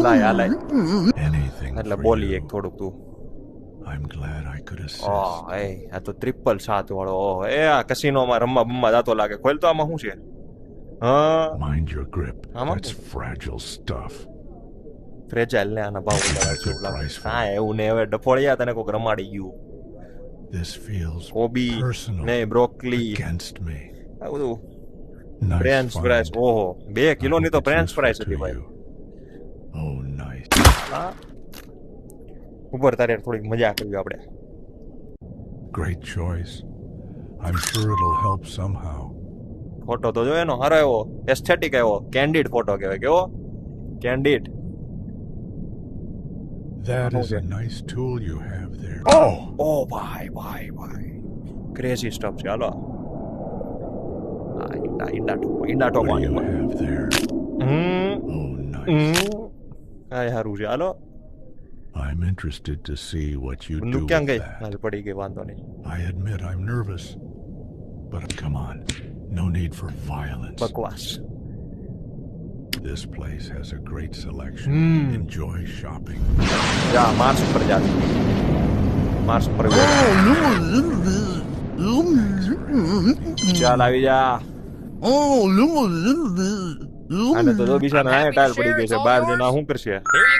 લાય આ લાય Anything એટલે for બોલી you. એક થોડુંક તું I'm glad I could assist. એ આ તો 777 વાળો એ આ કસિનોમાં રમવા બમવા જાતો લાગે ખોલ તો આમાં શું છે હા Mind your grip. I'm That's okay. fragile stuff. Fragile ને આના ભાવ વધારે છે એવું લાગે હા એવું ને હવે ડફોળિયા તને કોક રમાડી ગયું This feels કોબી personal ને બ્રોકલી against me. આ બધું Nice ફ્રેન્ચ ફ્રાઈસ find. ઓહો 2 કિલોની તો I hope it's French useful fries to હતી ભાઈ you. Oh, nice. હા ઉપર તારે થોડીક મજા કરવી આપણે Great choice. I'm sure it'll help somehow. Photo તો જો એનો હારો એવો એસ્થેટિક એવો કેન્ડિડ ફોટો કહેવાય કેવો candid That is Okay. a nice tool you have there. Oh! ઓ ભાઈ ક્રેઝી સ્ટફ છે હાલો આ ઈંડા What do you ટોપા have there? Oh, nice. કાંઈ સારું છે હાલો I'm interested to see what you do બંદૂક with ક્યાં ગઈ that. હાલ પડી ગઈ વાંધો નહીં I admit I'm nervous, but come on. No need for violence. બકવાસ This place has a great selection. Enjoy shopping. જા માર્સ ઉપર જા માર્સ ઉપર ચાલ આવી જા આને તો જો બિચારા ટાયર પડી ગઈ છે બહાર જઈને આ શું કરશે